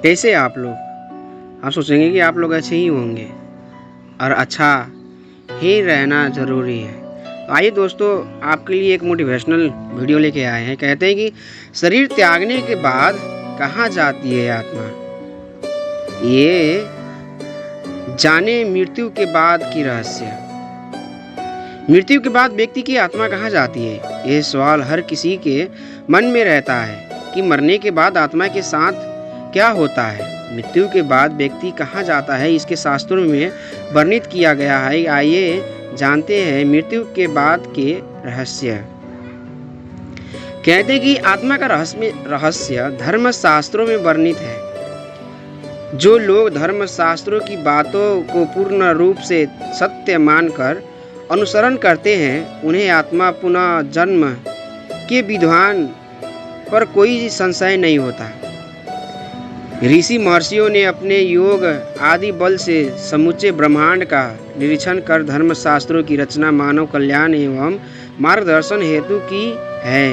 कैसे आप लोग? आप सोचेंगे कि आप लोग ऐसे ही होंगे और अच्छा ही रहना ज़रूरी है। तो आइए दोस्तों, आपके लिए एक मोटिवेशनल वीडियो लेके आए हैं। कहते हैं कि शरीर त्यागने के बाद कहाँ जाती है आत्मा? ये जाने मृत्यु के बाद की रहस्य। मृत्यु के बाद व्यक्ति की आत्मा कहाँ जाती है? यह सवाल हर किसी के मन में रहता है कि मरने के बाद आत्मा के साथ क्या होता है। मृत्यु के बाद व्यक्ति कहाँ जाता है, इसके शास्त्रों में वर्णित किया गया है। आइए जानते हैं मृत्यु के बाद के रहस्य। कहते हैं कि आत्मा का रहस्य धर्म शास्त्रों में वर्णित है। जो लोग धर्म शास्त्रों की बातों को पूर्ण रूप से सत्य मानकर अनुसरण करते हैं, उन्हें आत्मा पुनः जन्म के विधान पर कोई संशय नहीं होता। ऋषि महर्षियों ने अपने योग आदि बल से समूचे ब्रह्मांड का निरीक्षण कर धर्मशास्त्रों की रचना मानव कल्याण एवं मार्गदर्शन हेतु की है।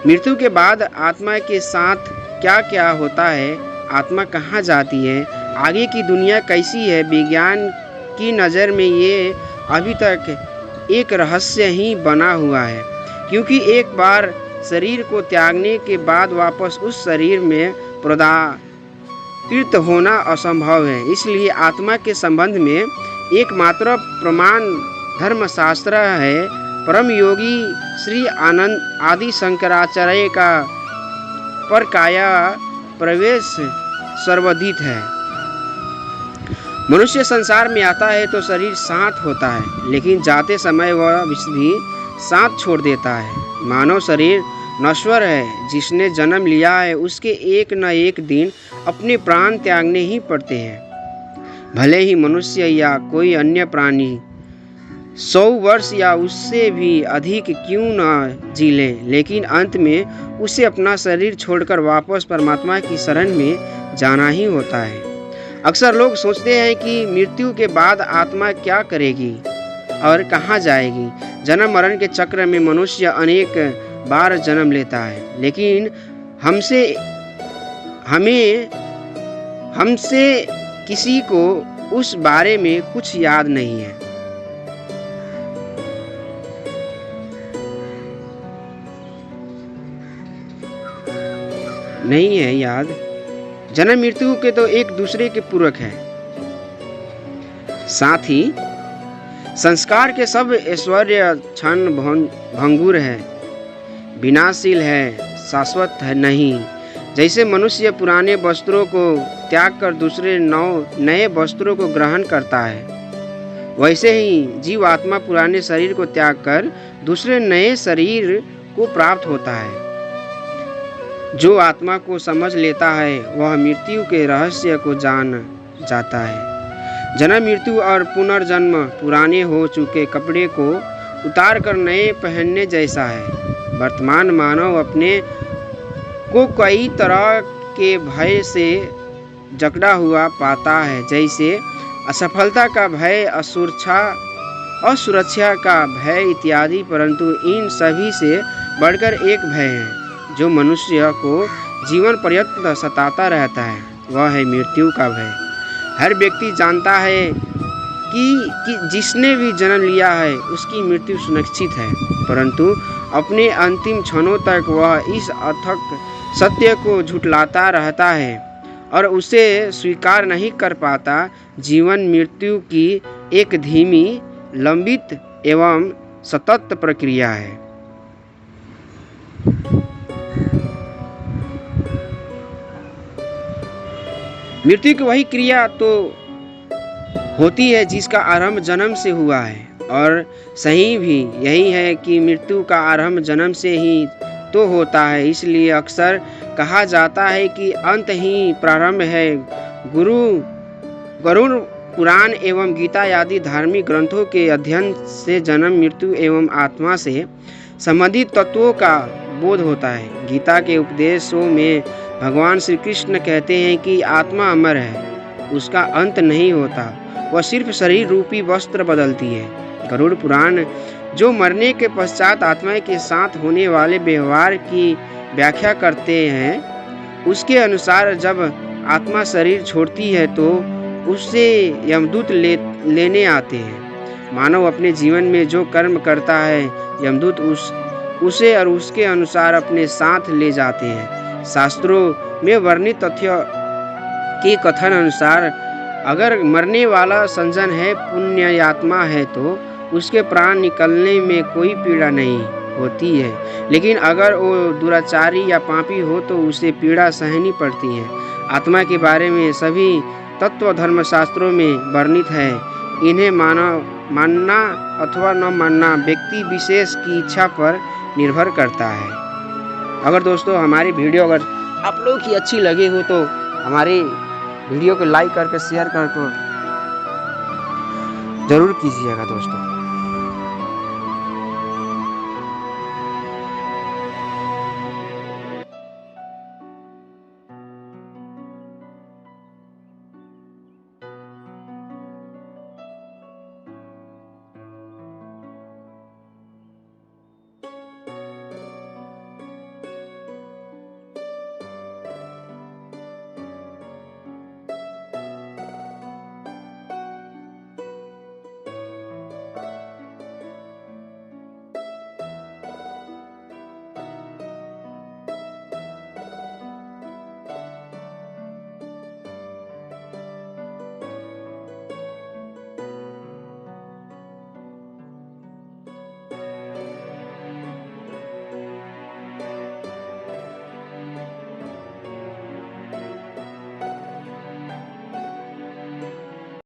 मृत्यु के बाद आत्मा के साथ क्या क्या होता है, आत्मा कहाँ जाती है, आगे की दुनिया कैसी है, विज्ञान की नज़र में ये अभी तक एक रहस्य ही बना हुआ है। क्योंकि एक बार शरीर को त्यागने के बाद वापस उस शरीर में तीर्थ होना असंभव है। इसलिए आत्मा के संबंध में एकमात्र प्रमाण धर्मशास्त्र है। परम योगी श्री आनंद आदि शंकराचार्य का पर काया प्रवेश सर्वधित है। मनुष्य संसार में आता है तो शरीर साथ होता है, लेकिन जाते समय वह भी साथ छोड़ देता है। मानव शरीर नश्वर है। जिसने जन्म लिया है उसके एक न एक दिन अपने प्राण त्यागने ही पड़ते हैं। भले ही मनुष्य या कोई अन्य प्राणी 100 वर्ष या उससे भी अधिक क्यों न जी ले, लेकिन अंत में उसे अपना शरीर छोड़कर वापस परमात्मा की शरण में जाना ही होता है। अक्सर लोग सोचते हैं कि मृत्यु के बाद आत्मा क्या करेगी और कहाँ जाएगी। जन्म मरण के चक्र में मनुष्य अनेक बार जन्म लेता है, लेकिन हमसे किसी को उस बारे में कुछ याद नहीं है। याद। जन्म मृत्यु के तो एक दूसरे के पूरक है। साथ ही संस्कार के सब ऐश्वर्य क्षण भंगुर है, विनाशील है, शाश्वत है नहीं। जैसे मनुष्य पुराने वस्त्रों को त्याग कर दूसरे नए वस्त्रों को ग्रहण करता है, वैसे ही जीव आत्मा पुराने शरीर को त्याग कर दूसरे नए शरीर को प्राप्त होता है। जो आत्मा को समझ लेता है वह मृत्यु के रहस्य को जान जाता है। जन्म मृत्यु और पुनर्जन्म पुराने हो चुके कपड़े को उतार कर नए पहनने जैसा है। वर्तमान मानव अपने को कई तरह के भय से जकड़ा हुआ पाता है, जैसे असफलता का भय, असुरक्षा का भय इत्यादि। परंतु इन सभी से बढ़कर एक भय है जो मनुष्य को जीवन पर्यंत सताता रहता है, वह है मृत्यु का भय। हर व्यक्ति जानता है कि जिसने भी जन्म लिया है उसकी मृत्यु सुनिश्चित है, परंतु अपने अंतिम क्षणों तक वह इस अथक सत्य को झुठलाता रहता है और उसे स्वीकार नहीं कर पाता। जीवन मृत्यु की एक धीमी, लंबित एवं सतत प्रक्रिया है। मृत्यु की वही क्रिया तो होती है जिसका आरंभ जन्म से हुआ है, और सही भी यही है कि मृत्यु का आरंभ जन्म से ही तो होता है। इसलिए अक्सर कहा जाता है कि अंत ही प्रारंभ है। गरुड़ पुराण एवं गीता आदि धार्मिक ग्रंथों के अध्ययन से जन्म मृत्यु एवं आत्मा से संबंधित तत्वों का बोध होता है। गीता के उपदेशों में भगवान श्री कृष्ण कहते हैं कि आत्मा अमर है, उसका अंत नहीं होता, वह सिर्फ शरीर रूपी वस्त्र बदलती है। गरुड़ पुराण जो मरने के पश्चात आत्मा के साथ होने वाले व्यवहार की व्याख्या करते हैं, उसके अनुसार जब आत्मा शरीर छोड़ती है तो उससे यमदूत लेने आते हैं। मानव अपने जीवन में जो कर्म करता है यमदूत उसे और उसके अनुसार अपने साथ ले जाते हैं। शास्त्रों में वर्णित तथ्य के कथन अनुसार अगर मरने वाला सज्जन है, पुण्यात्मा है, तो उसके प्राण निकलने में कोई पीड़ा नहीं होती है, लेकिन अगर वो दुराचारी या पापी हो तो उसे पीड़ा सहनी पड़ती है। आत्मा के बारे में सभी तत्व धर्मशास्त्रों में वर्णित है। इन्हें मानना अथवा न मानना व्यक्ति विशेष की इच्छा पर निर्भर करता है। अगर दोस्तों हमारी वीडियो अगर आप लोगों की अच्छी लगी हो तो हमारी वीडियो को लाइक करके शेयर करके ज़रूर कीजिएगा दोस्तों।